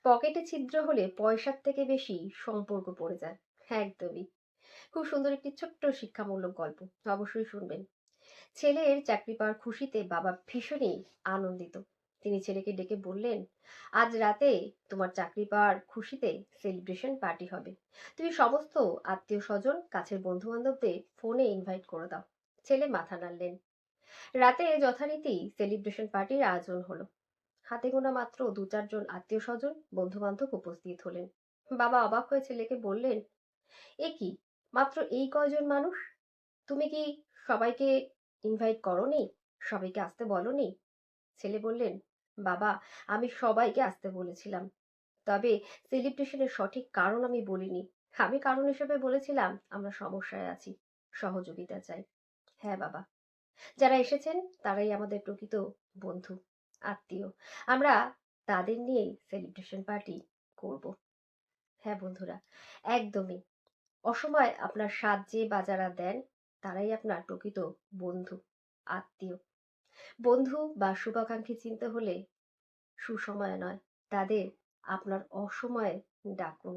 পকেটে ছিদ্র হলে পয়সার থেকে বেশি সম্পর্ক পড়ে যায়। একদমই। খুব সুন্দর একটি ছোট্ট শিক্ষামূলক গল্প। অবশ্যই শুনবেন। ছেলের চাকরি পাওয়ার খুশিতে বাবা ভীষণই আনন্দিত। তিনি ছেলেকে ডেকে বললেন, আজ রাতে তোমার চাকরি পাওয়ার খুশিতে সেলিব্রেশন পার্টি হবে। তুমি সমস্ত আত্মীয় স্বজন, কাছের বন্ধু বান্ধবদের ফোনে ইনভাইট করে দাও। ছেলে মাথা নাড়লেন। রাতে যথারীতি সেলিব্রেশন পার্টির আয়োজন হলো। হাতে গোনা মাত্র দু চারজন আত্মীয় স্বজন, বন্ধু বান্ধব উপস্থিত হলেন। বাবা অবাক হয়ে ছেলেকে বললেন, এ কি, মাত্র এই কয়জন মানুষ? তুমি কি সবাইকে ইনভাইট করোনি? সবাইকে আসতে বলনি? ছেলে বললেন, বাবা, আমি সবাইকে আসতে বলেছিলাম, তবে সেলিব্রেশনের সঠিক কারণ আমি বলিনি। আমি কারণ হিসেবে বলেছিলাম আমরা সমস্যায় আছি, সহযোগিতা চাই। হ্যাঁ বাবা, যারা এসেছেন তারাই আমাদের প্রকৃত বন্ধু, আত্মীয়। আমরা তাদের নিয়েই সেলিব্রেশন পার্টি করব। হ্যাঁ বন্ধুরা, একদমই। অসময়ে আপনার সাহায্যে বা যারা দেন তারাই আপনার প্রকৃত বন্ধু, আত্মীয়। বন্ধু বা শুভাকাঙ্ক্ষী চিনতে হলে সুসময়ে নয়, তাদের আপনার অসময়ে ডাকুন।